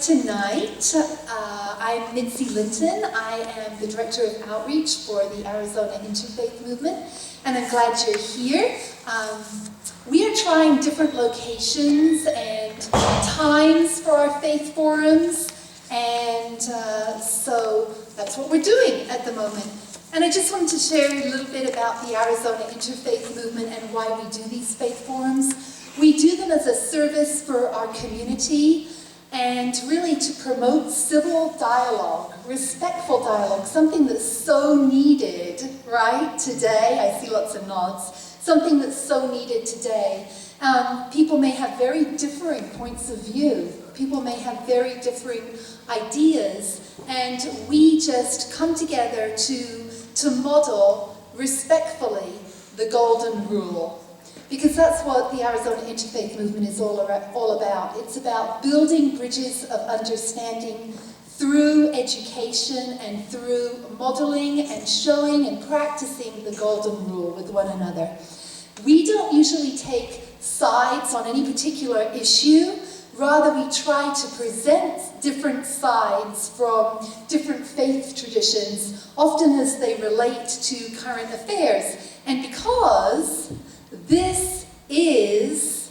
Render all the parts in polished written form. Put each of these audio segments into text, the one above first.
tonight. I'm Mitzi, Lynton. I am the Director of Outreach for the Arizona Interfaith Movement, and I'm glad you're here. We are trying different locations and times for our faith forums, and so that's what we're doing at the moment. And I just wanted to share a little bit about the Arizona Interfaith Movement and why we do these faith forums. We do them as a service for our community and really to promote civil dialogue, respectful dialogue, something that's so needed, right, today. I see lots of nods. Something that's so needed today. People may have very differing points of view. People may have very differing ideas, and we just come together to model respectfully the golden rule. Because that's what the Arizona Interfaith Movement is all about. It's about building bridges of understanding through education and through modeling and showing and practicing the golden rule with one another. We don't usually take sides on any particular issue. Rather, we try to present different sides from different faith traditions, often as they relate to current affairs. And because this is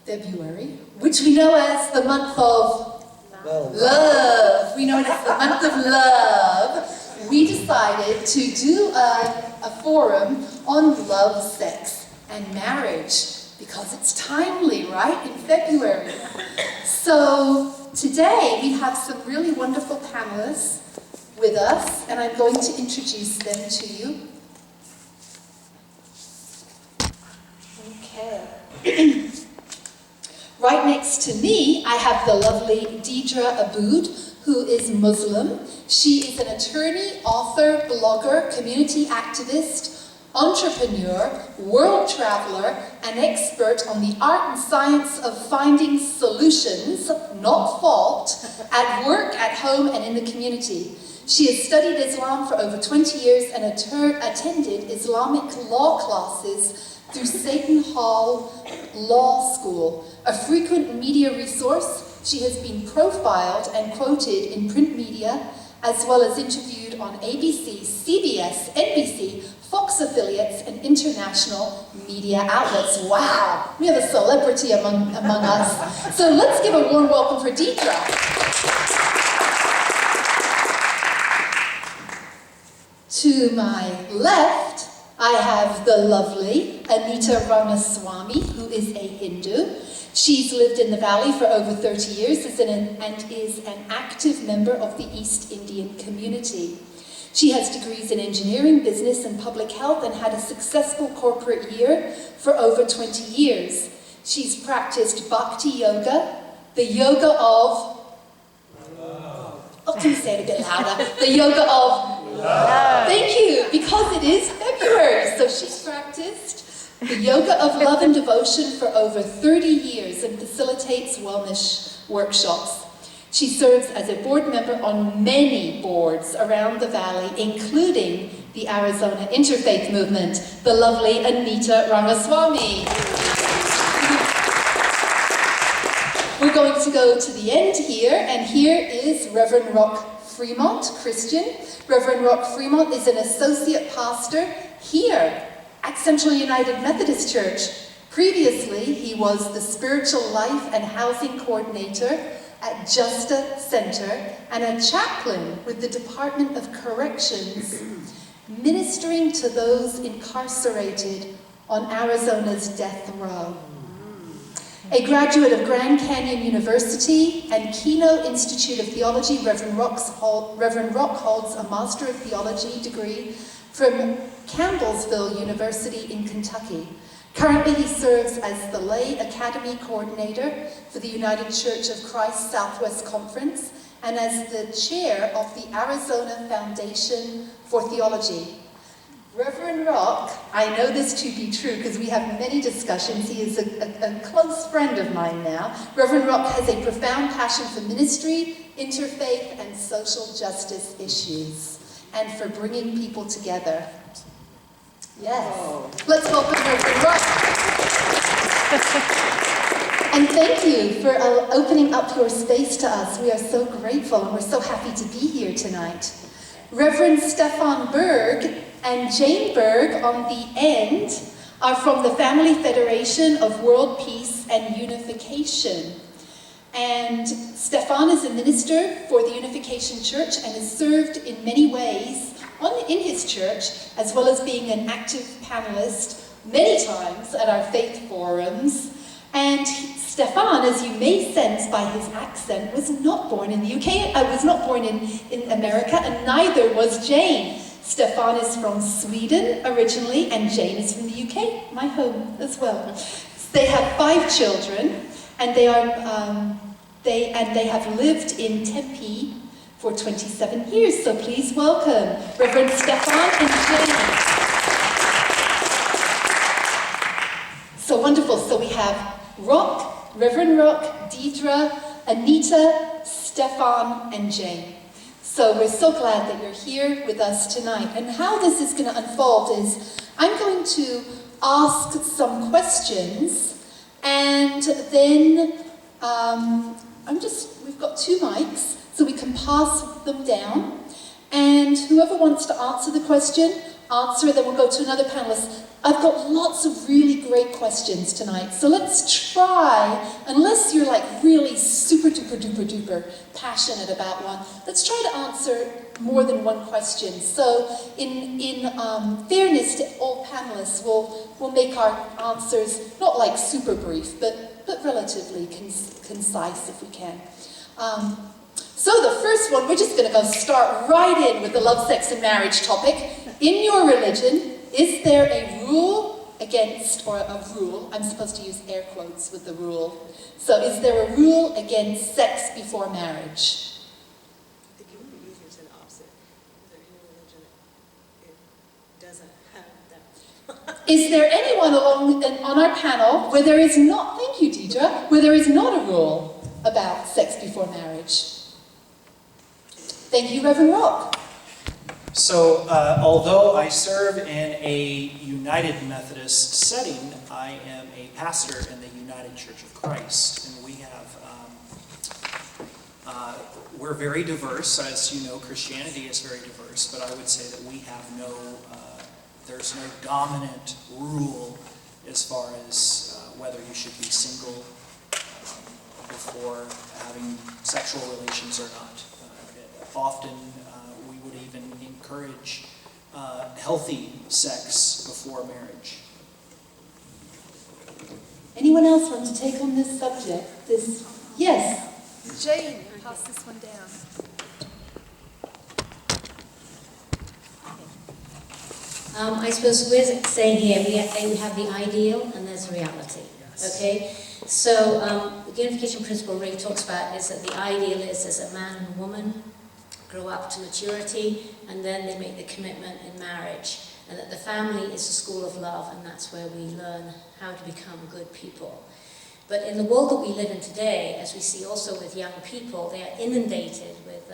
February, which we know as the month of love. We know it as the month of love. We decided to do a forum on love, sex, and marriage because it's timely, right, in February. So today we have some really wonderful panelists with us, and I'm going to introduce them to you. Okay. Right next to me, I have the lovely Deedra Abboud, who is Muslim. She is an attorney, author, blogger, community activist, entrepreneur, world traveler, and expert on the art and science of finding solutions, not fault, at work, at home, and in the community. She has studied Islam for over 20 years and attended Islamic law classes through Seton Hall Law School. A frequent media resource, she has been profiled and quoted in print media, as well as interviewed on ABC, CBS, NBC, Fox affiliates, and international media outlets. Wow, we have a celebrity among us. So let's give a warm welcome for Deedra. To my left, I have the lovely Anita Rangaswarmi, who is a Hindu. She's lived in the Valley for over 30 years and is an active member of the East Indian community. She has degrees in engineering, business, and public health and had a successful corporate year for over 20 years. She's practiced Bhakti Yoga, the yoga of... Oh, can you say it a bit louder? The yoga of... Love. Thank you, because it is February. So she's practiced the yoga of love and devotion for over 30 years and facilitates wellness workshops. She serves as a board member on many boards around the Valley, including the Arizona Interfaith Movement, the lovely Anita Rangaswarmi. We're going to go to the end here, and here is Reverend Rock Freemont, Christian. Reverend Rock Freemont is an associate pastor here at Central United Methodist Church. Previously, he was the spiritual life and housing coordinator at Justa Center and a chaplain with the Department of Corrections, ministering to those incarcerated on Arizona's death row. A graduate of Grand Canyon University and Keno Institute of Theology, Reverend Rock holds a Master of Theology degree from Campbellsville University in Kentucky. Currently, he serves as the Lay Academy Coordinator for the United Church of Christ Southwest Conference and as the chair of the Arizona Foundation for Theology. Reverend Rock, I know this to be true because we have many discussions. He is a close friend of mine now. Reverend Rock has a profound passion for ministry, interfaith, and social justice issues, and for bringing people together. Yes. Let's welcome Reverend Rock. And thank you for opening up your space to us. We are so grateful and we're so happy to be here tonight. Reverend Staffan Berg and Jane Berg on the end are from the Family Federation of World Peace and Unification. And Staffan is a minister for the Unification Church and has served in many ways in his church, as well as being an active panelist many times at our faith forums. And Staffan, as you may sense by his accent, was not born in the UK, was not born in America, and neither was Jane. Staffan is from Sweden originally, and Jane is from the UK, my home as well. They have 5 children, and they have lived in Tempe for 27 years. So please welcome Reverend Staffan and Jane. So wonderful. So we have Rock, Reverend Rock, Deedra, Anita, Staffan, and Jane. So we're so glad that you're here with us tonight. And how this is going to unfold is I'm going to ask some questions, and then we've got 2 mics, so we can pass them down. And whoever wants to answer the question, answer it, then we'll go to another panelist. I've got lots of really great questions tonight, so let's try, unless you're like really super duper duper duper passionate about one, let's try to answer more than one question. So in fairness to all panelists, we'll make our answers not like super brief, but relatively concise if we can. So the first one, we're just going to start right in with the love, sex, and marriage topic. In your religion, is there a rule against, or a rule, I'm supposed to use air quotes with the rule. So is there a rule against sex before marriage? I think it would be easier to say the opposite. In your religion, it doesn't have that. Is there anyone on our panel where there is not, thank you Deedra, where there is not a rule about sex before marriage? Thank you, Reverend Rock. So, although I serve in a United Methodist setting, I am a pastor in the United Church of Christ, and we have, we're very diverse. As you know, Christianity is very diverse, but I would say that we have there's no dominant rule as far as whether you should be single before having sexual relations or not. Often we would even encourage healthy sex before marriage. Anyone else want to take on this subject? Yes? Jane, pass this one down. I suppose we're saying here we have the ideal and there's reality. Yes. Okay? So the unification principle really talks about is that the ideal is as a man and a woman grow up to maturity, and then they make the commitment in marriage, and that the family is a school of love, and that's where we learn how to become good people. But in the world that we live in today, as we see also with young people, they are inundated with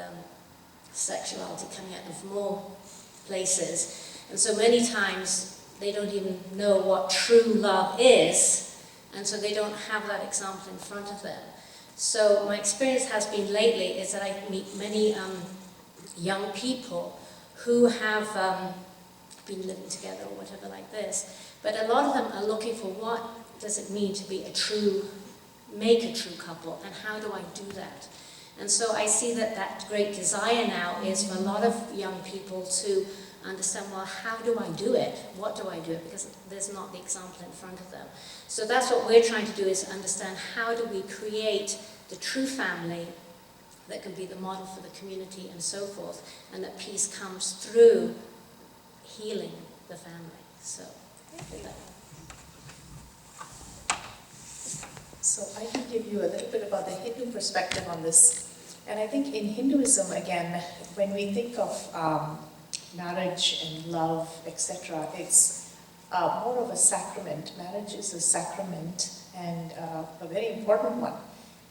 sexuality coming at them from all places, and so many times they don't even know what true love is, and so they don't have that example in front of them. So my experience has been lately is that I meet many young people who have been living together or whatever like this, but a lot of them are looking for what does it mean to be make a true couple, and how do I do that? And so I see that great desire now is for a lot of young people to understand, well, how do I do it? What do I do? Because there's not the example in front of them. So that's what we're trying to do, is understand how do we create the true family that can be the model for the community and so forth, and that peace comes through healing the family. So, So I can give you a little bit about the Hindu perspective on this. And I think in Hinduism, again, when we think of marriage and love, etc., it's more of a sacrament. Marriage is a sacrament, and a very important one.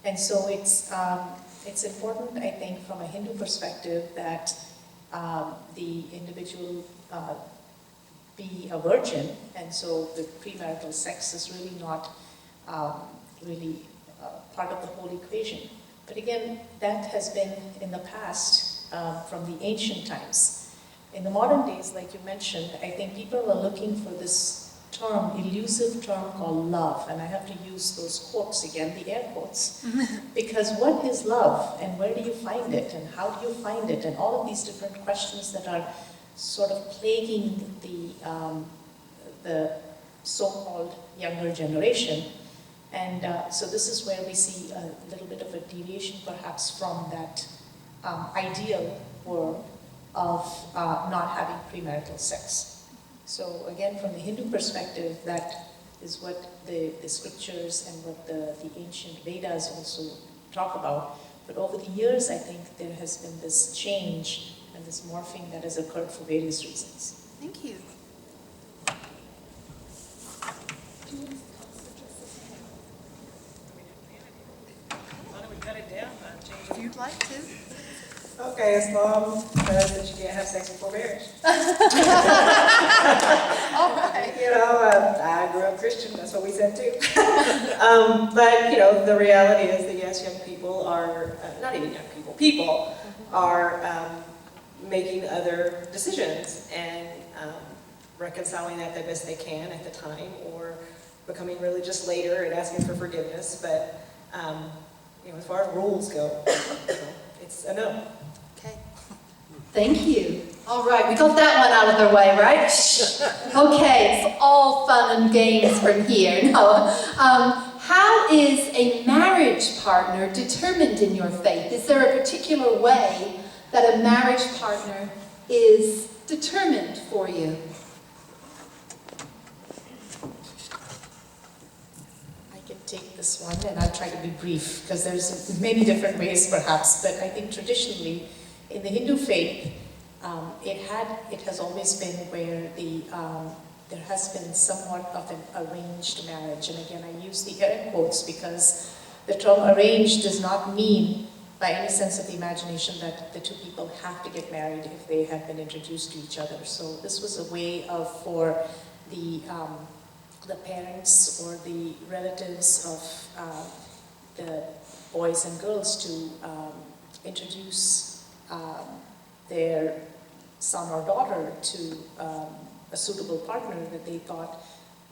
And so it's important, I think, from a Hindu perspective, that the individual be a virgin, and so the premarital sex is really not really part of the whole equation. But again, that has been in the past, from the ancient times. In the modern days, like you mentioned, I think people are looking for this term, elusive term called love, and I have to use those quotes again, the air quotes, because what is love, and where do you find it, and how do you find it, and all of these different questions that are sort of plaguing the so-called younger generation. And so this is where we see a little bit of a deviation perhaps from that ideal world of not having premarital sex. So again, from the Hindu perspective, that is what the scriptures and what the ancient Vedas also talk about. But over the years, I think there has been this change and this morphing that has occurred for various reasons. Thank you. Cut it down, change If you'd like to. Okay, as long as that you can't have sex before marriage. All right. You know, I grew up Christian, that's what we said too. But, you know, the reality is that yes, young people are, not even young people, people are making other decisions and reconciling that the best they can at the time, or becoming religious later and asking for forgiveness. But, you know, as far as rules go, it's a no. Okay. Thank you. All right, we got that one out of the way, right? Okay, it's all fun and games from here. No. How is a marriage partner determined in your faith? Is there a particular way that a marriage partner is determined for you? Take this one, and I'll try to be brief because there's many different ways perhaps, but I think traditionally in the Hindu faith it has always been where there has been somewhat of an arranged marriage. And again, I use the air quotes because the term arranged does not mean by any sense of the imagination that the two people have to get married if they have been introduced to each other. So this was a way for the parents or the relatives of the boys and girls to introduce their son or daughter to a suitable partner that they thought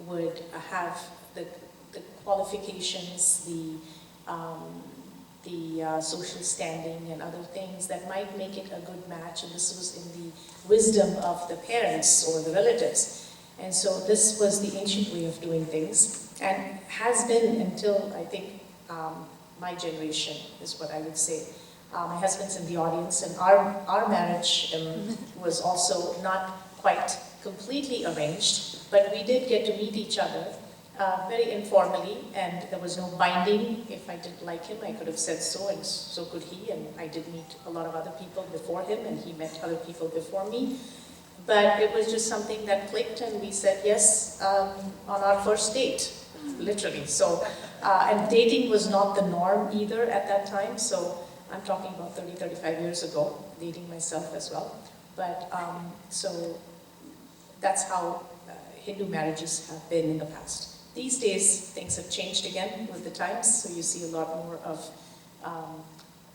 would have the qualifications, the social standing and other things that might make it a good match. And this was in the wisdom of the parents or the relatives. And so this was the ancient way of doing things, and has been until, I think, my generation is what I would say. My husband's in the audience, and our marriage was also not quite completely arranged, but we did get to meet each other very informally, and there was no binding. If I didn't like him, I could have said so, and so could he, and I did meet a lot of other people before him, and he met other people before me. But it was just something that clicked, and we said yes on our first date, literally. So, and dating was not the norm either at that time. So I'm talking about 30, 35 years ago, dating myself as well. But so that's how Hindu marriages have been in the past. These days, things have changed again with the times. So you see a lot more of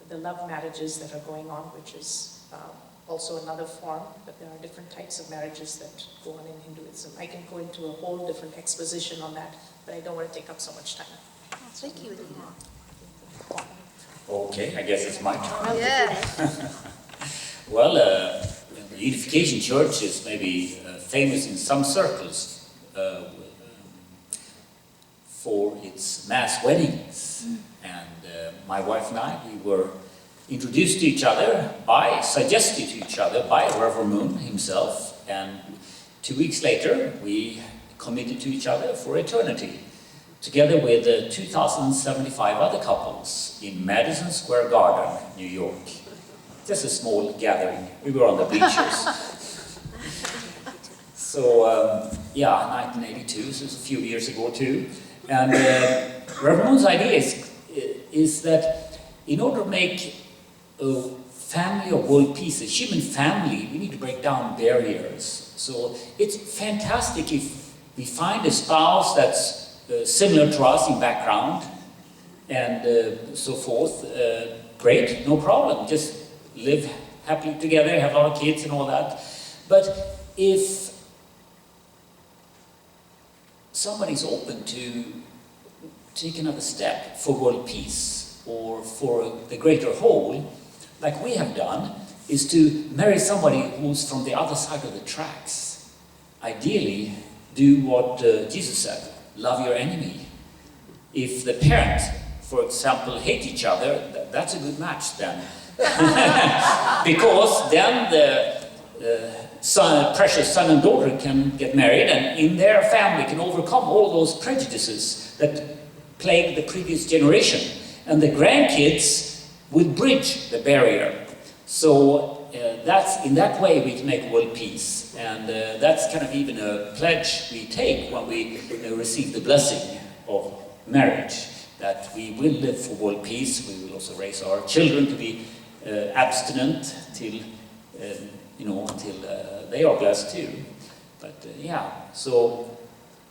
the love marriages that are going on, which is also another form, but there are different types of marriages that go on in Hinduism. I can go into a whole different exposition on that, but I don't want to take up so much time. Thank you. Okay, I guess it's my turn. Yeah. Well, the Unification Church is maybe famous in some circles for its mass weddings. And my wife and I, we were introduced to each other suggested to each other by Reverend Moon himself, and 2 weeks later we committed to each other for eternity, together with 2,075 other couples in Madison Square Garden, New York. Just a small gathering. We were on the bleachers. So, yeah, 1982, so it's a few years ago too. And Reverend Moon's idea is that in order to make a family of world peace, a human family, we need to break down barriers. So it's fantastic if we find a spouse that's similar to us in background, and so forth. Great, no problem. Just live happily together, have a lot of kids and all that. But if somebody's open to take another step for world peace or for the greater whole, like we have done, is to marry somebody who's from the other side of the tracks. Ideally, do what Jesus said, love your enemy. If the parents, for example, hate each other, that's a good match then. Because then the precious son and daughter can get married, and in their family can overcome all those prejudices that plagued the previous generation. And the grandkids would bridge the barrier. So that's in that way we can make world peace. And that's kind of even a pledge we take when we receive the blessing of marriage, that we will live for world peace. We will also raise our children to be abstinent till until they are blessed too. But yeah, so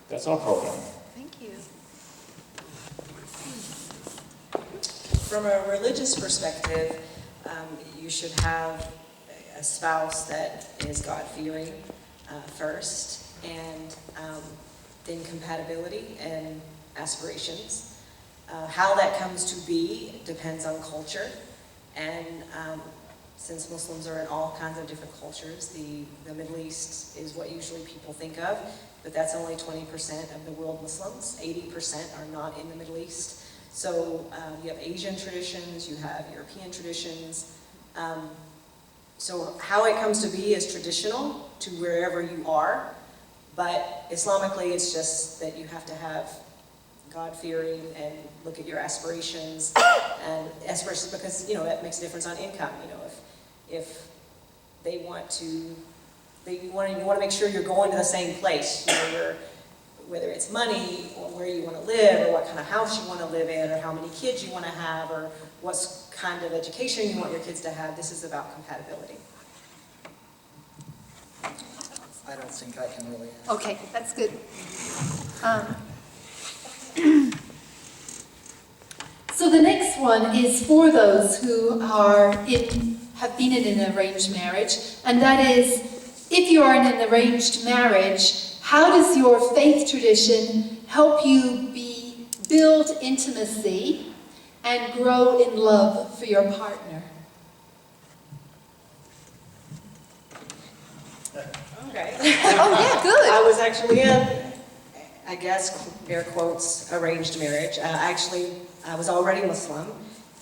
that's our program. Thank you. From a religious perspective, you should have a spouse that is God-fearing first, and then compatibility and aspirations. How that comes to be depends on culture, and since Muslims are in all kinds of different cultures, the Middle East is what usually people think of, but that's only 20% of the world Muslims. 80% are not in the Middle East. So you have Asian traditions, you have European traditions. So how it comes to be is traditional to wherever you are, but Islamically it's just that you have to have God-fearing and look at your aspirations, and aspirations because, that makes a difference on income. If they want to, you want to make sure you're going to the same place, whether it's money or where you want to live or what kind of house you want to live in or how many kids you want to have or what kind of education you want your kids to have. This is about compatibility. I don't think I can really answer. Okay, that's good. So the next one is for those who have been in an arranged marriage, and that is, if you are in an arranged marriage, how does your faith tradition help you build intimacy and grow in love for your partner? Okay. Oh yeah, good. I was actually in, I guess, air quotes, arranged marriage. I was already Muslim,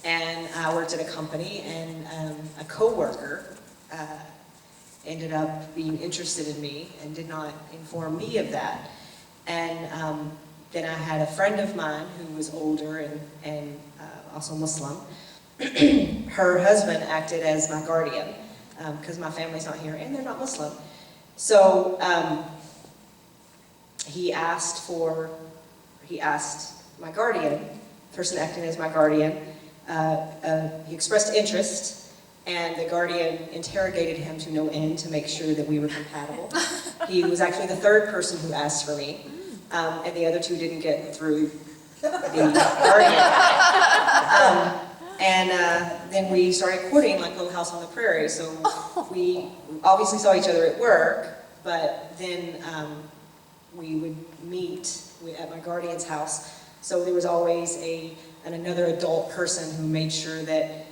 and I worked at a company, and a co-worker ended up being interested in me and did not inform me of that. And then I had a friend of mine who was older and also Muslim. Her husband acted as my guardian because my family's not here and they're not Muslim. So he asked my guardian, person acting as my guardian, he expressed interest, and the guardian interrogated him to no end to make sure that we were compatible. He was actually the third person who asked for me, and the other two didn't get through the guardian. Then we started courting like Little House on the Prairie, so we obviously saw each other at work, but then we would meet at my guardian's house. So there was always another adult person who made sure that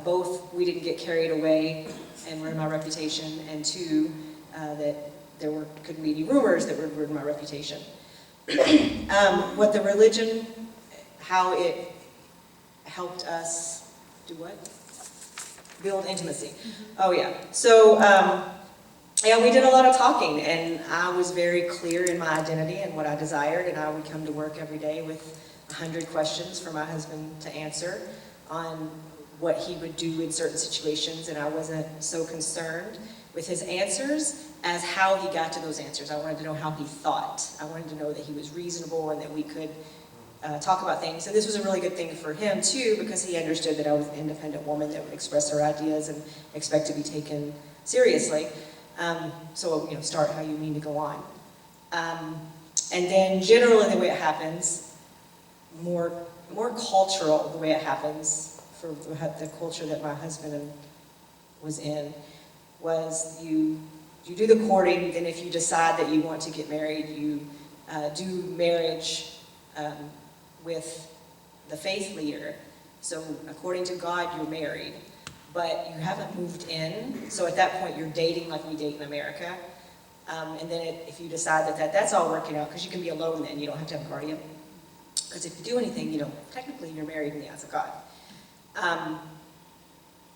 both we didn't get carried away and ruin my reputation, and two, that there couldn't be any rumors that would ruin my reputation. What the religion, how it helped us do what? Build intimacy. Oh yeah. So yeah, we did a lot of talking, and I was very clear in my identity and what I desired, and I would come to work every day with 100 questions for my husband to answer on what he would do in certain situations, and I wasn't so concerned with his answers as how he got to those answers. I wanted to know how he thought. I wanted to know that he was reasonable and that we could talk about things. And this was a really good thing for him too, because he understood that I was an independent woman that would express her ideas and expect to be taken seriously. So, start how you mean to go on. And then generally the way it happens, more cultural, the way it happens for the culture that my husband was in, was you do the courting, then if you decide that you want to get married, you do marriage with the faith leader. So according to God, you're married, but you haven't moved in. So at that point, you're dating like we date in America. And then if you decide that that's all working out, because you can be alone then, you don't have to have a guardian. Because if you do anything, technically you're married in the eyes of God.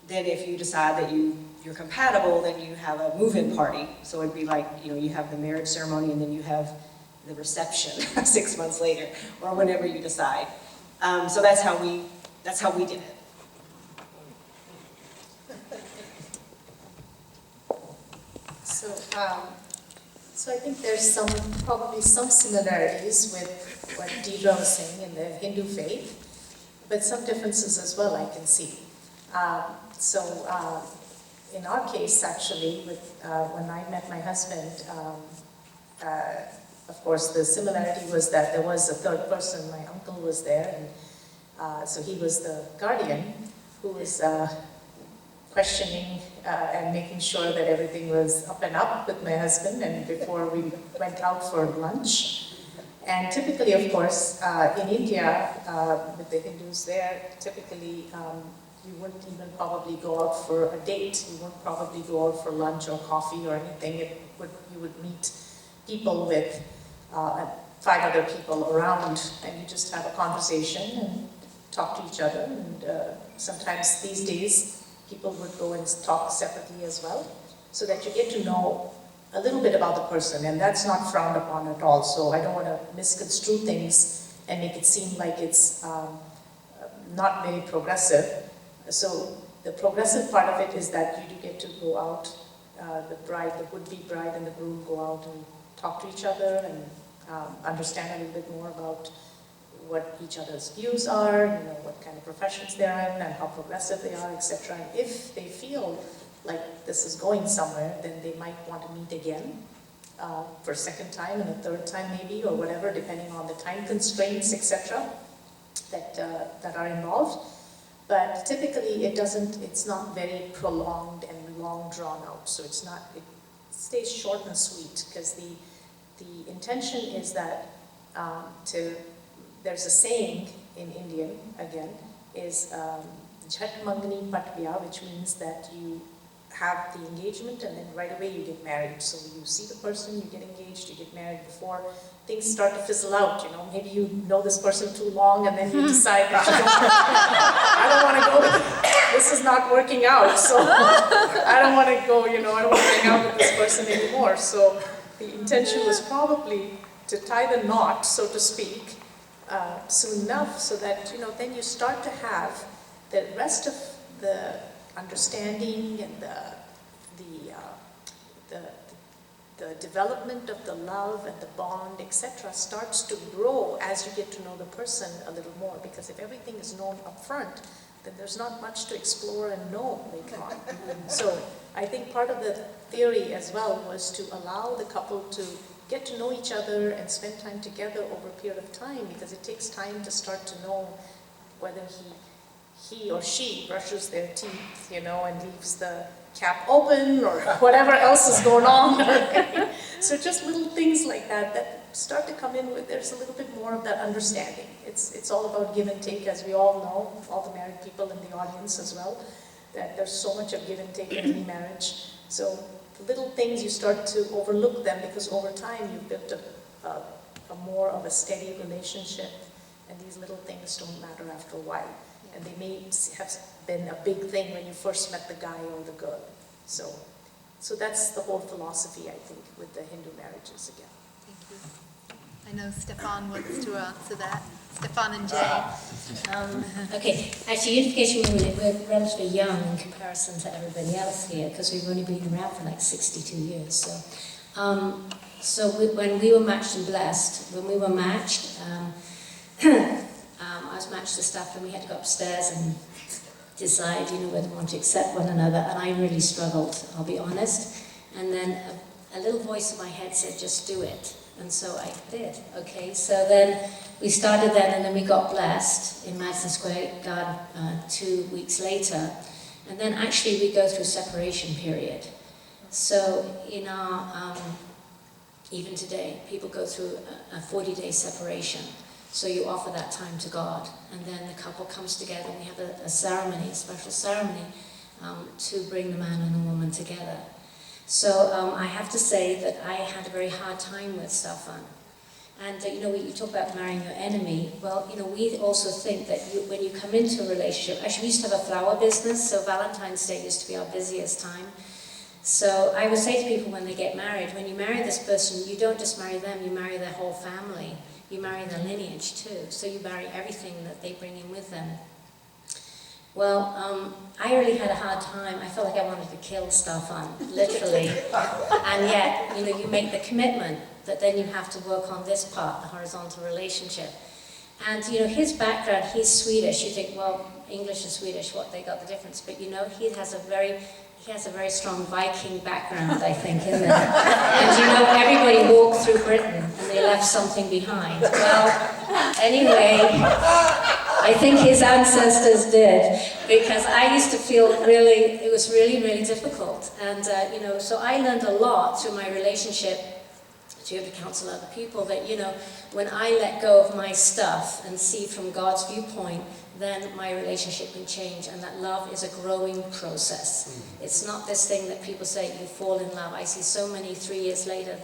Then if you decide that you're compatible, then you have a move-in party. So it'd be like, you have the marriage ceremony and then you have the reception 6 months later, or whenever you decide. So that's how we did it. So I think there's probably some similarities with what Deedra was saying in the Hindu faith, but some differences as well I can see. In our case, actually, when I met my husband, of course, the similarity was that there was a third person. My uncle was there, and so he was the guardian who was questioning and making sure that everything was up and up with my husband, and before we went out for lunch. And typically, of course, in India, with the Hindus there, typically you wouldn't even probably go out for a date. You wouldn't probably go out for lunch or coffee or anything. You would meet people with 5 other people around, and you just have a conversation and talk to each other. And sometimes these days, people would go and talk separately as well, so that you get to know a little bit about the person, and that's not frowned upon at all. So I don't want to misconstrue things and make it seem like it's not very progressive. So the progressive part of it is that you do get to go out, the would-be bride and the groom go out and talk to each other and understand a little bit more about what each other's views are, what kind of professions they're in and how progressive they are, etc. And if they feel like this is going somewhere, then they might want to meet again for a second time and a third time maybe, or whatever, depending on the time constraints, etc. that are involved. But typically it's not very prolonged and long drawn out. So it stays short and sweet, because the intention is that there's a saying in Indian, again, is Jhat Mangni Patviya, which means that you have the engagement and then right away you get married. So you see the person, you get engaged, you get married before things start to fizzle out. Maybe you know this person too long and then you decide that I don't want to go with it. This is not working out, so I don't want to go, I don't want to hang out with this person anymore. So the intention was probably to tie the knot, so to speak, soon enough, so that then you start to have the rest of the understanding and the development of the love and the bond, etc., starts to grow as you get to know the person a little more. Because if everything is known up front, then there's not much to explore and know later on. So I think part of the theory as well was to allow the couple to get to know each other and spend time together over a period of time, because it takes time to start to know whether he or she brushes their teeth, and leaves the cap open or whatever else is going on. So just little things like that start to come in with, there's a little bit more of that understanding. It's all about give and take, as we all know, all the married people in the audience as well, that there's so much of give and take in any marriage. So the little things, you start to overlook them, because over time you've built a more of a steady relationship, and these little things don't matter after a while. And they may have been a big thing when you first met the guy or the girl. So that's the whole philosophy, I think, with the Hindu marriages again. Thank you. I know Staffan wants to answer that. Staffan and Jay. Okay, actually, Unification, we're relatively young in comparison to everybody else here, because we've only been around for like 62 years. When we were matched and blessed, I was matched to Staffan, and we had to go upstairs and decide, whether we want to accept one another, and I really struggled, I'll be honest. And then a little voice in my head said, just do it. And so I did, okay? So then we started then, and then we got blessed in Madison Square Garden 2 weeks later. And then actually we go through separation period. So in our, even today, people go through a 40-day separation. So you offer that time to God. And then the couple comes together, and we have a ceremony, a special ceremony, to bring the man and the woman together. So I have to say that I had a very hard time with Staffan. And you know, you talk about marrying your enemy. Well, you know, we also think that when you come into a relationship, actually we used to have a flower business, so Valentine's Day used to be our busiest time. So I would say to people when they get married, when you marry this person, you don't just marry them, you marry their whole family. You marry their lineage too. So you marry everything that they bring in with them. Well, I really had a hard time. I felt like I wanted to kill Staffan, literally. And yet, you know, you make the commitment that then you have to work on this part, the horizontal relationship. And, you know, his background, he's Swedish. You think, well, English and Swedish, what, they got the difference? But, you know, he has a very strong Viking background, I think, in there. And, you know, everybody walked through Britain and they left something behind. Well, anyway, I think his ancestors did, because I used to feel really, it was really, really difficult. And, you know, so I learned a lot through my relationship, to be able to counsel other people, that, you know, when I let go of my stuff and see from God's viewpoint, then my relationship can change, and that love is a growing process. It's not this thing that people say, you fall in love. I see so many 3 years later,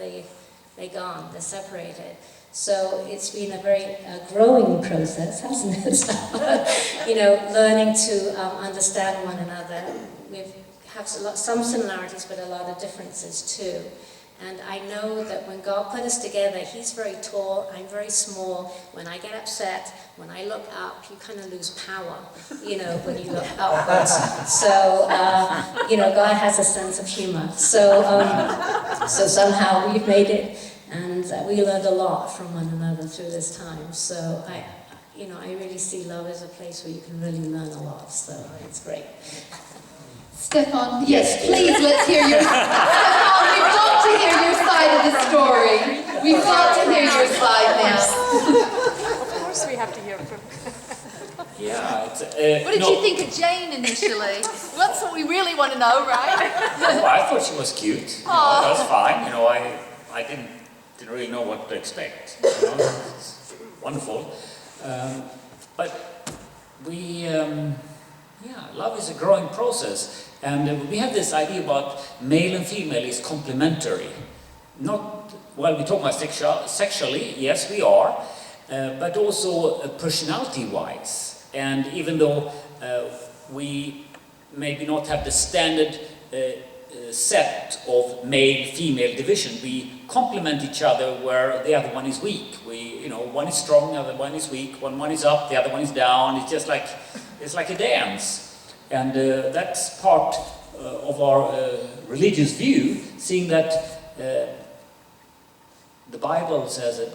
they're gone, they're separated. So it's been a very growing process, hasn't it? You know, learning to understand one another. We have some similarities, but a lot of differences too. And I know that when God put us together, he's very tall, I'm very small. When I get upset, when I look up, you kind of lose power, you know, when you look upwards. So, you know, God has a sense of humor. So, so somehow we've made it, and we learned a lot from one another through this time. So you know, I really see love as a place where you can really learn a lot. So it's great. Stefan, yes, please, let's hear your... Stefan, we've got to hear your side of the story. We've got to hear your side now. Of course we have to hear from... Yeah, What did you think of Jane initially? That's what we really want to know, right? Oh, I thought she was cute. You know, that was fine. You know, I didn't really know what to expect. You know, it's wonderful. But we... yeah, love is a growing process, and we have this idea about male and female is complementary. Not, well, we talk about sexually, yes we are, but also personality-wise. And even though we maybe not have the standard set of male-female division, we complement each other where the other one is weak. You know, one is strong, the other one is weak, one is up, the other one is down. It's just like, it's like a dance. And that's part of our religious view, seeing that the Bible says that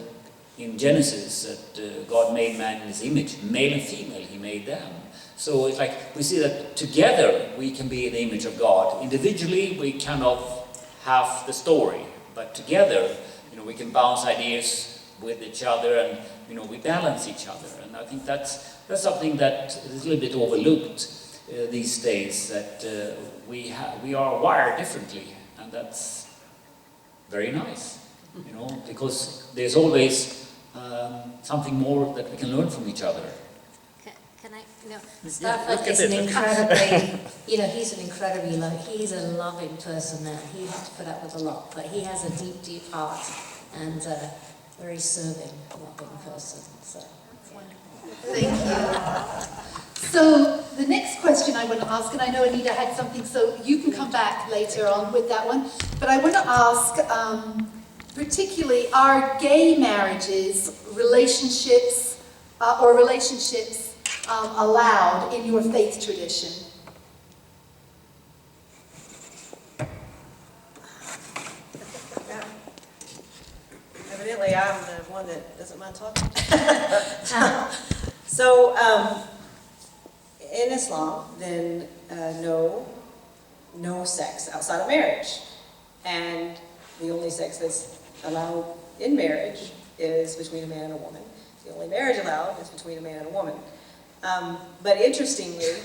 in Genesis that God made man in his image, male and female, he made them. So it's like we see that together we can be in the image of God. Individually we cannot have the story, but together, you know, we can bounce ideas with each other, and you know, we balance each other. And I think that's something that is a little bit overlooked these days, that we are wired differently, and that's very nice, you know, because there's always something more that we can learn from each other. Can I, you know, Staffan is an incredibly, you know, he's he's a loving person now. He has to put up with a lot, but he has a deep, deep heart, and very serving, loving person, so. Thank you. So the next question I want to ask, and I know Anita had something, so you can come back later on with that one, but I want to ask, particularly, are gay marriages, relationships allowed in your faith tradition? Evidently, I'm the one that doesn't mind talking. So, in Islam, then no sex outside of marriage, and the only sex that's allowed in marriage is between a man and a woman. The only marriage allowed is between a man and a woman. But interestingly,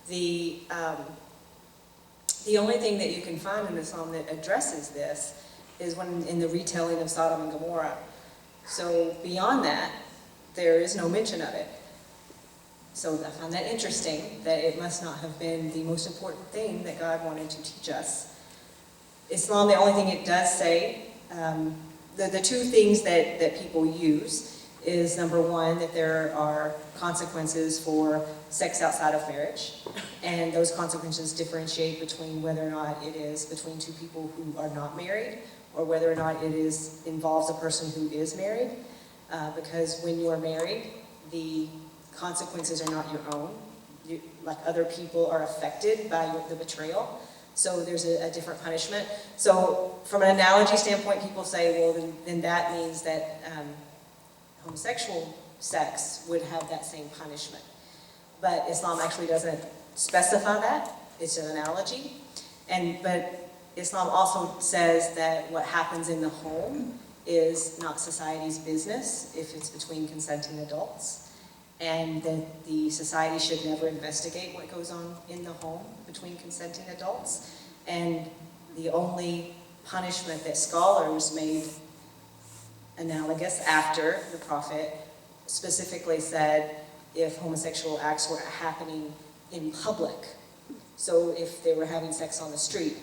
the only thing that you can find in Islam that addresses this is when in the retelling of Sodom and Gomorrah. So beyond that, there is no mention of it. So I found that interesting, that it must not have been the most important thing that God wanted to teach us. Islam, the only thing it does say, the two things that people use is, number one, that there are consequences for sex outside of marriage, and those consequences differentiate between whether or not it is between two people who are not married, or whether or not it involves a person who is married, because when you are married, the consequences are not your own. Like other people are affected by the betrayal, so there's a different punishment. So from an analogy standpoint, people say, well, then that means that homosexual sex would have that same punishment. But Islam actually doesn't specify that. It's an analogy. But Islam also says that what happens in the home is not society's business if it's between consenting adults, and that the society should never investigate what goes on in the home between consenting adults. And the only punishment that scholars made analogous after the Prophet specifically said if homosexual acts were happening in public. So if they were having sex on the street,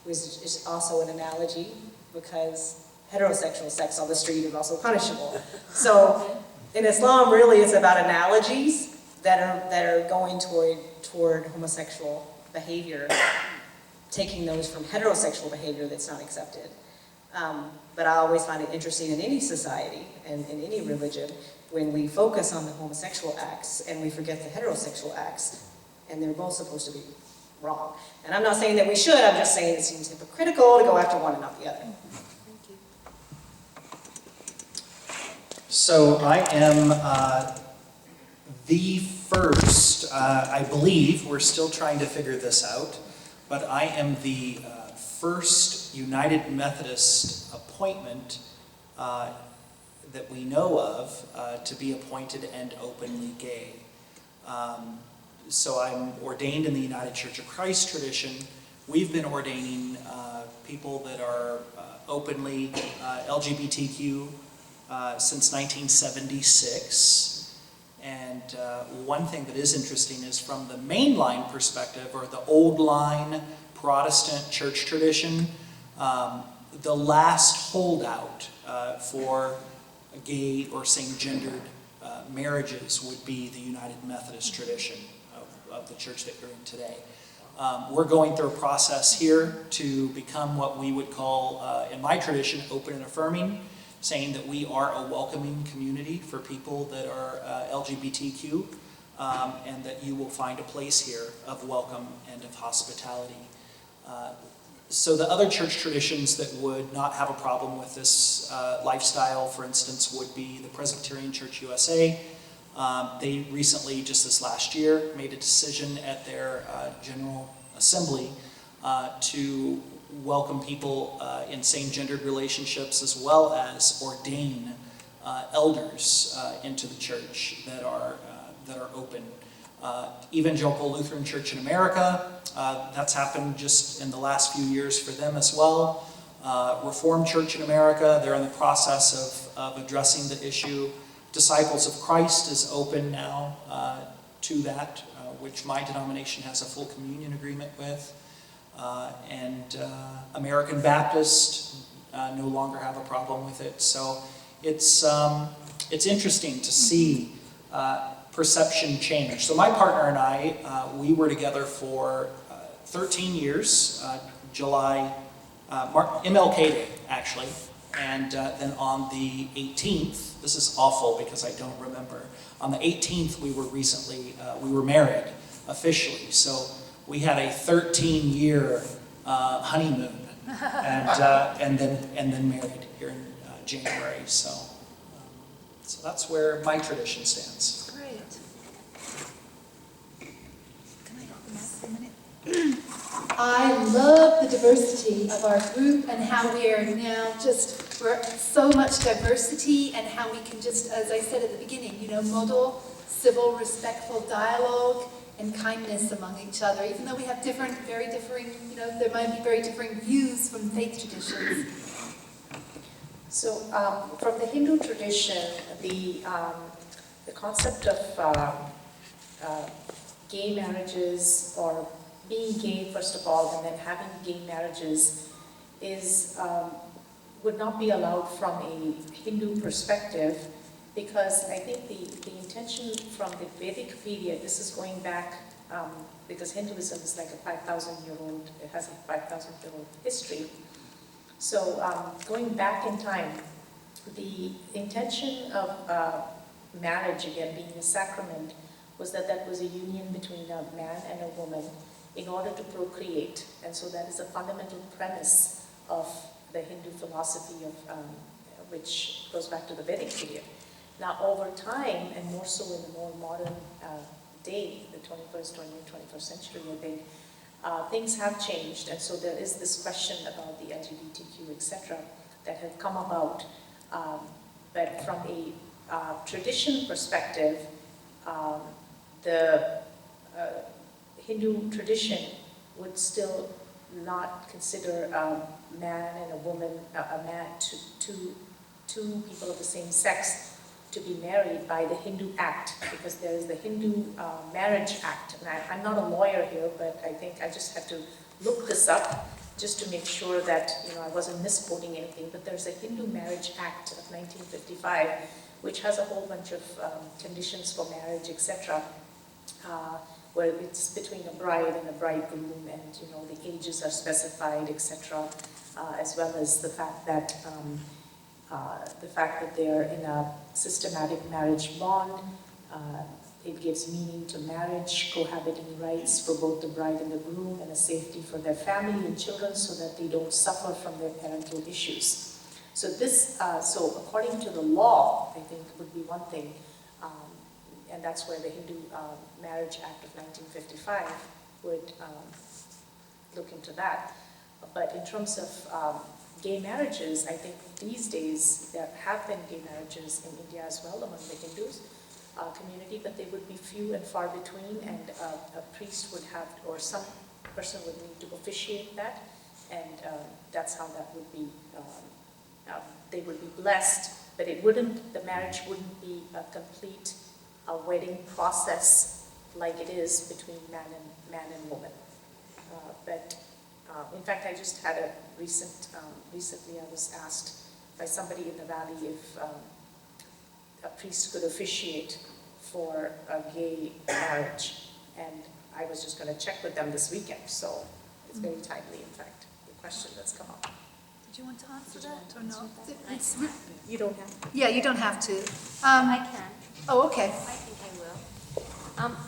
which is also an analogy because heterosexual sex on the street is also punishable. So in Islam, really it's about analogies that are going toward homosexual behavior, taking those from heterosexual behavior that's not accepted. But I always find it interesting in any society and in any religion when we focus on the homosexual acts and we forget the heterosexual acts, and they're both supposed to be wrong. And I'm not saying that we should, I'm just saying it seems hypocritical to go after one and not the other. Thank you. So I am the first, I believe, we're still trying to figure this out, but I am the first United Methodist appointment that we know of to be appointed and openly gay. So I'm ordained in the United Church of Christ tradition. We've been ordaining people that are openly LGBTQ since 1976. And one thing that is interesting is from the mainline perspective, or the old line Protestant church tradition, the last holdout for gay or same-gendered marriages would be the United Methodist tradition of the church that you're in today. We're going through a process here to become what we would call, in my tradition, open and affirming, saying that we are a welcoming community for people that are LGBTQ, and that you will find a place here of welcome and of hospitality. So the other church traditions that would not have a problem with this lifestyle, for instance, would be the Presbyterian Church USA. They recently, just this last year, made a decision at their General Assembly to welcome people in same-gendered relationships, as well as ordain elders into the church that are open. Evangelical Lutheran Church in America, that's happened just in the last few years for them as well. Reformed Church in America, they're in the process of addressing the issue. Disciples of Christ is open now to that, which my denomination has a full communion agreement with. And American Baptist no longer have a problem with it. So it's interesting to see perception change. So my partner and I, we were together for 13 years, MLK Day, actually. And then on the 18th, this is awful because I don't remember, on the 18th we were married officially. So we had a 13-year honeymoon and then married here in January. So that's where my tradition stands. Great. I love the diversity of our group and how we are now we're so much diversity and how we can just, as I said at the beginning, model civil, respectful dialogue and kindness among each other, even though we have very differing, there might be very differing views from faith traditions. So from the Hindu tradition, the concept of gay marriages, or being gay first of all, and then having gay marriages would not be allowed from a Hindu perspective, because I think the intention from the Vedic period, this is going back, because Hinduism is like a 5,000-year-old, it has a 5,000-year-old history. So going back in time, the intention of marriage, again, being a sacrament, was that was a union between a man and a woman in order to procreate. And so that is a fundamental premise of the Hindu philosophy, which goes back to the Vedic period. Now, over time, and more so in the more modern day, the 21st century, I think, things have changed, and so there is this question about the LGBTQ, etc., that have come about. But from a tradition perspective, the Hindu tradition would still not consider a man and a woman, a man, two people of the same sex to be married by the Hindu Act, because there is the Hindu Marriage Act. And I'm not a lawyer here, but I think I just had to look this up just to make sure that I wasn't misquoting anything. But there's a Hindu Marriage Act of 1955, which has a whole bunch of conditions for marriage, etc., where it's between a bride and a bridegroom, and the ages are specified, etc., as well as the fact that they're in a systematic marriage bond. It gives meaning to marriage, cohabiting rights for both the bride and the groom, and a safety for their family and children so that they don't suffer from their parental issues. So this, so according to the law, I think would be one thing, and that's where the Hindu Marriage Act of 1955 would look into that. But in terms of gay marriages, I think these days there have been gay marriages in India as well among the Hindus community, but they would be few and far between, and a priest would have, or some person would need to officiate that, and that's how that would be, they would be blessed, but the marriage wouldn't be a complete wedding process like it is between man and woman. But in fact, I just had a recently I was asked by somebody in the valley if a priest could officiate for a gay marriage, and I was just going to check with them this weekend, so it's very timely, in fact, the question that's come up. Did you want to answer that or not? You don't have to. Yeah, you don't have to. I can. Oh, okay. I think I will.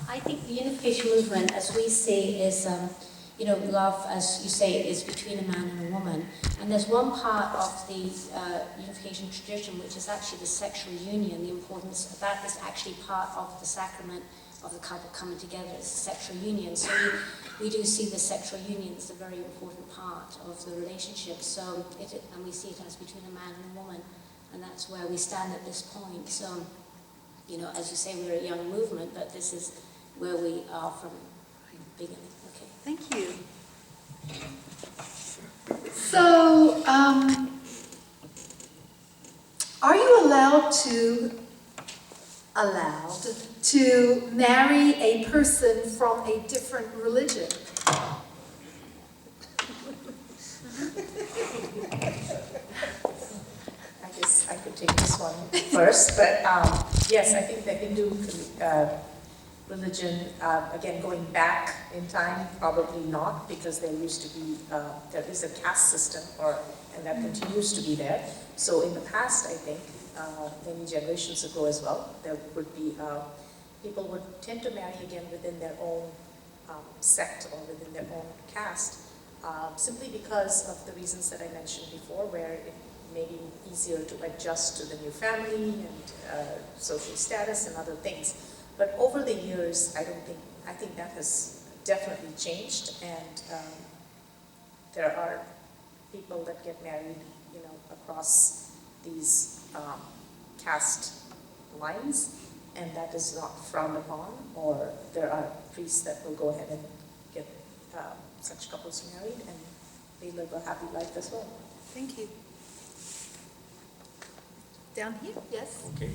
I think the unification movement, as we see, is, love, as you say, is between a man and a woman. And there's one part of the unification tradition, which is actually the sexual union. The importance of that is actually part of the sacrament of the couple coming together. It's a sexual union. So we do see the sexual union as a very important part of the relationship. So and we see it as between a man and a woman. And that's where we stand at this point. So, as you say, we're a young movement, but this is where we are from the beginning. Okay. Thank you. So, are you allowed to marry a person from a different religion? I guess I could take this one first, but yes, I think the Hindu religion, again, going back in time, probably not, because there used to be, there is a caste system, and that continues to be there. So in the past, I think, many generations ago as well, there would be, people would tend to marry again within their own sect or within their own caste, simply because of the reasons that I mentioned before, where it may be easier to adjust to the new family and social status and other things. But over the years, I think that has definitely changed, and there are people that get married, across these caste lines, and that is not frowned upon, or there are priests that will go ahead and get such couples married, and they live a happy life as well. Thank you. Down here, yes? Okay.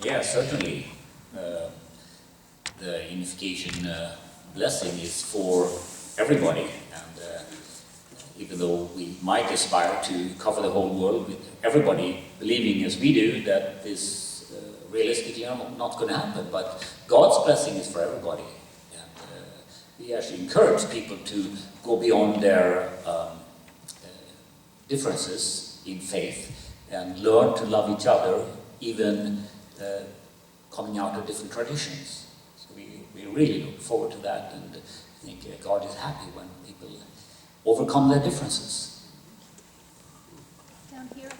Yeah, certainly. The unification blessing is for everybody, and even though we might aspire to cover the whole world with everybody believing as we do that this realistically not going to happen, but God's blessing is for everybody. And we actually encourage people to go beyond their differences in faith and learn to love each other, even coming out of different traditions. So we really look forward to that, and I think God is happy when people overcome their differences. Down here.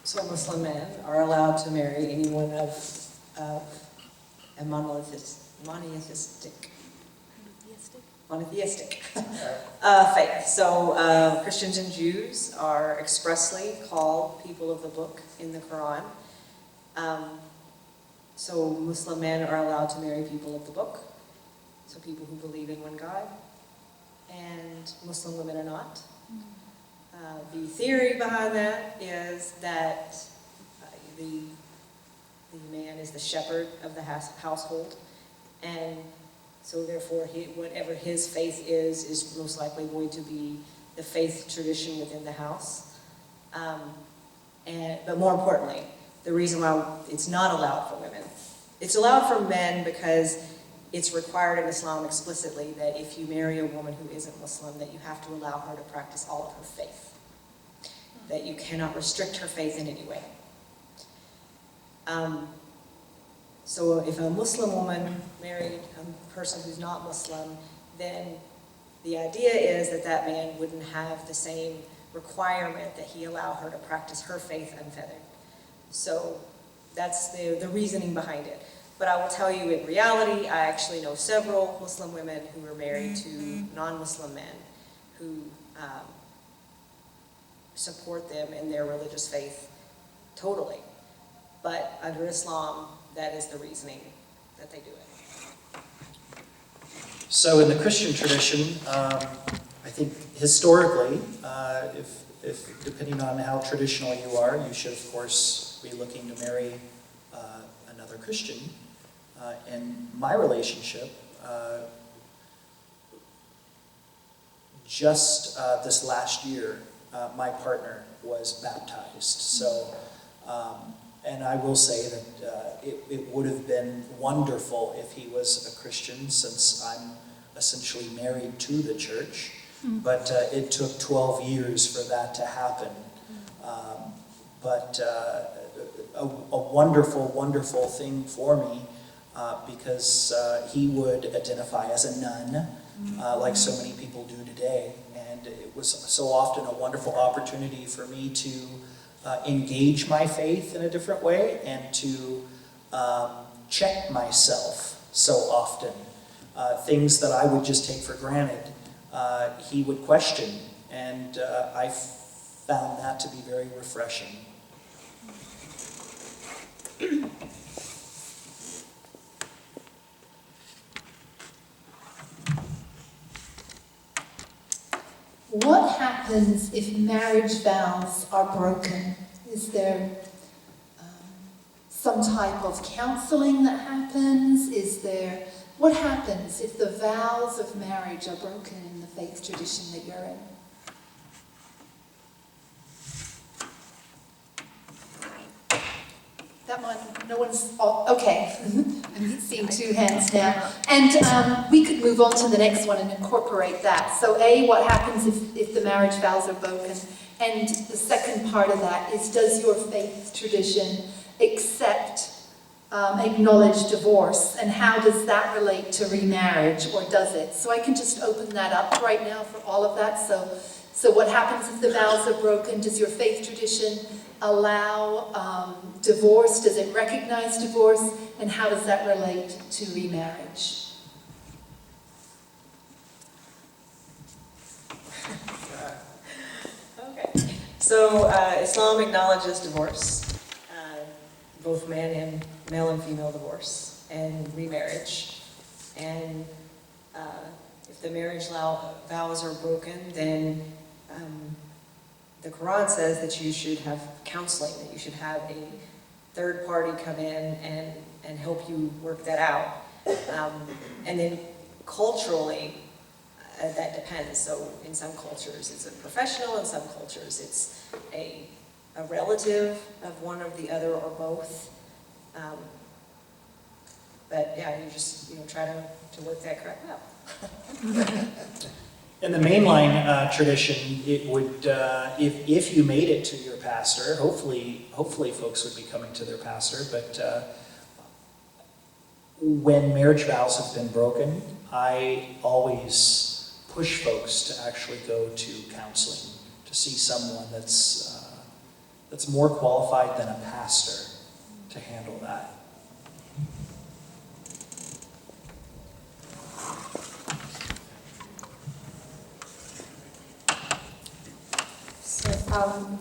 So Muslim men are allowed to marry anyone of a monotheistic faith. So Christians and Jews are expressly called people of the book in the Quran. So Muslim men are allowed to marry people of the book, so people who believe in one God, and Muslim women are not. The theory behind that is that the man is the shepherd of the household, and so therefore whatever his faith is most likely going to be the faith tradition within the house. But more importantly, the reason why it's not allowed for women. It's allowed for men because it's required in Islam explicitly that if you marry a woman who isn't Muslim, that you have to allow her to practice all of her faith. That you cannot restrict her faith in any way. So if a Muslim woman married a person who's not Muslim, then the idea is that that man wouldn't have the same requirement that he allow her to practice her faith unfettered. So that's the reasoning behind it. But I will tell you, in reality, I actually know several Muslim women who are married to non-Muslim men who support them in their religious faith totally. But under Islam, that is the reasoning that they do it. So in the Christian tradition, I think historically, if depending on how traditional you are, you should of course be looking to marry another Christian. In my relationship, just this last year, my partner was baptized. So, and I will say that it would have been wonderful if he was a Christian, since I'm essentially married to the church. But it took 12 years for that to happen. But a wonderful, wonderful thing for me, because he would identify as a nun, like so many people do today. And it was so often a wonderful opportunity for me to engage my faith in a different way, and to check myself so often. Things that I would just take for granted, he would question, and I found that to be very refreshing. What happens if marriage vows are broken? Is there some type of counseling that happens? What happens if the vows of marriage are broken in the faith tradition that you're in? That one, no one's, okay. I'm seeing two hands now. And we could move on to the next one and incorporate that. So what happens if the marriage vows are broken? And the second part of that is, does your faith tradition accept, acknowledge divorce? And how does that relate to remarriage, or does it? So I can just open that up right now for all of that. So what happens if the vows are broken? Does your faith tradition allow divorce? Does it recognize divorce? And how does that relate to remarriage? So Islam acknowledges divorce, both male and female divorce, and remarriage. And if the marriage vows are broken, then the Quran says that you should have counseling, that you should have a third party come in and help you work that out. And then culturally, that depends. So in some cultures it's a professional, in some cultures it's a relative of one or the other or both. But yeah, you just try to work that crap out. In the mainline tradition, it would, if you made it to your pastor, hopefully folks would be coming to their pastor, but when marriage vows have been broken, I always push folks to actually go to counseling, to see someone that's more qualified than a pastor to handle that.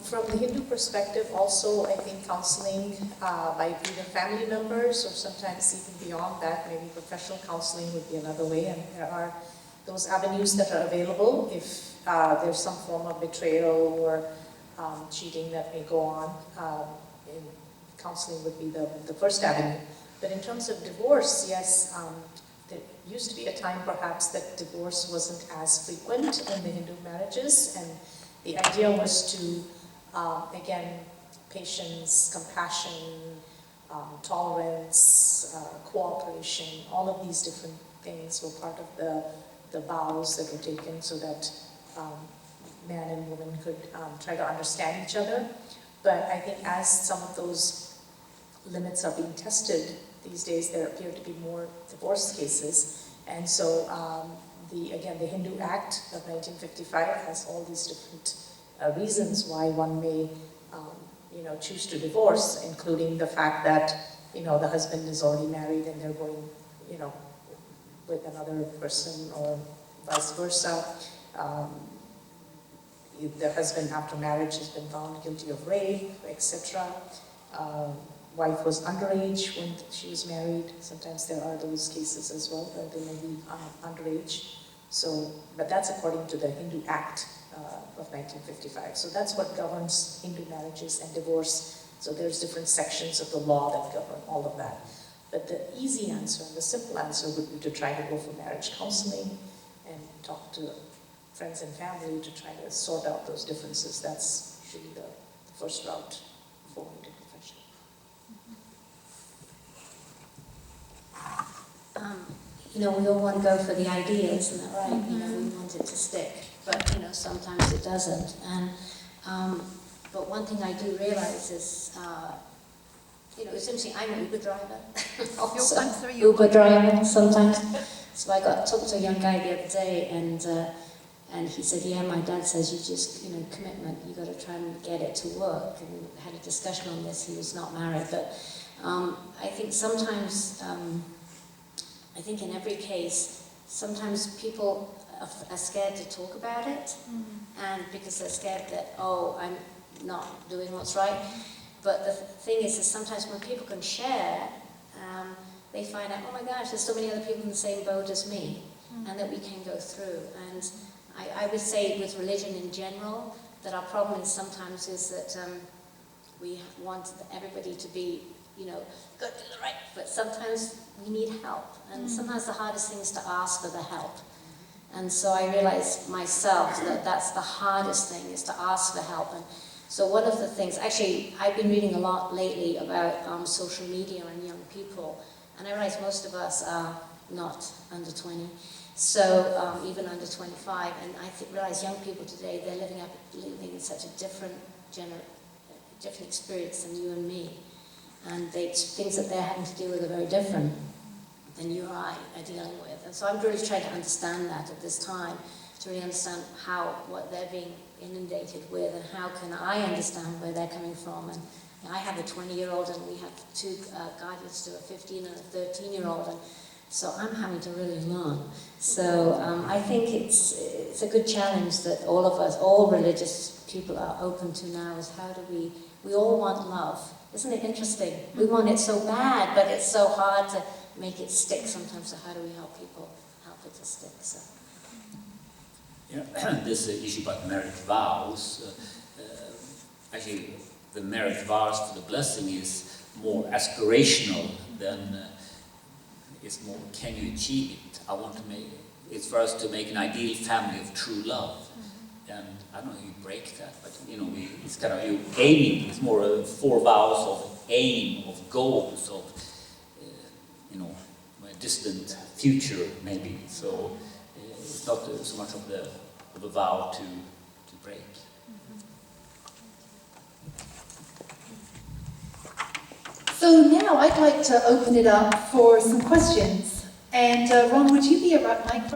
From the Hindu perspective, also, I think counseling by either family members or sometimes even beyond that, maybe professional counseling would be another way. And there are those avenues that are available if there's some form of betrayal or cheating that may go on. Counseling would be the first avenue. But in terms of divorce, yes, there used to be a time perhaps that divorce wasn't as frequent in the Hindu marriages, and the idea was to, again, patience, compassion, tolerance, cooperation, all of these different things were part of the vows that were taken so that man and woman could try to understand each other. But I think as some of those limits are being tested these days, there appear to be more divorce cases. And so the Hindu Act of 1955 has all these different reasons why one may, choose to divorce, including the fact that, the husband is already married and they're going, with another person, or vice versa. The husband after marriage has been found guilty of rape, etc. Wife was underage when she was married. Sometimes there are those cases as well, where they may be underage. So, but that's according to the Hindu Act of 1955. So that's what governs Hindu marriages and divorce. So there's different sections of the law that govern all of that. But the easy answer and the simple answer would be to try to go for marriage counseling and talk to friends and family to try to sort out those differences. That's usually the first route for into profession. We all want to go for the ideal, isn't that right? We want it to stick, but sometimes it doesn't. And but one thing I do realize is, it's interesting. I'm an Uber driver, also Uber driver sometimes. So I got talked to a young guy the other day, and he said, "Yeah, my dad says you just, commitment. You got to try and get it to work." And had a discussion on this. He was not married, but I think sometimes. I think in every case, sometimes people are scared to talk about it, and because they're scared that, I'm not doing what's right. But the thing is sometimes when people can share, they find out, oh my gosh, there's so many other people in the same boat as me, and that we can go through. And I would say with religion in general, that our problem is sometimes is that we want everybody to be go to the right, but sometimes we need help, and sometimes the hardest thing is to ask for the help. And so I realized myself that that's the hardest thing, is to ask for help. And so one of the things, actually, I've been reading a lot lately about social media and young people, and I realize most of us are not under 20, so even under 25, and I realize young people today, they're living in such a different experience than you and me. And things that they're having to deal with are very different than you or I are dealing with. And so I'm really trying to understand that at this time, to really understand what they're being inundated with, and how can I understand where they're coming from. And I have a 20-year-old, and we have two guardians to a 15 and a 13-year-old, and So I'm having to really learn. So I think it's a good challenge that all of us, all religious people are open to now, is how do we all want love. Isn't it interesting? We want it so bad, but it's so hard to make it stick sometimes. So how do we help people help it to stick? So. Yeah, this issue about marriage vows, actually the marriage vows for the blessing is more aspirational than it's more, can you achieve it? I want to make, it's for us to make an ideal family of true love. And I don't know if you break that, but you know, it's kind of you aiming, it's more 4 vows of aim, of goals, of, you know, a distant future maybe. So it's not so much of a vow to break. So now I'd like to open it up for some questions. And Ron, would you be a right mic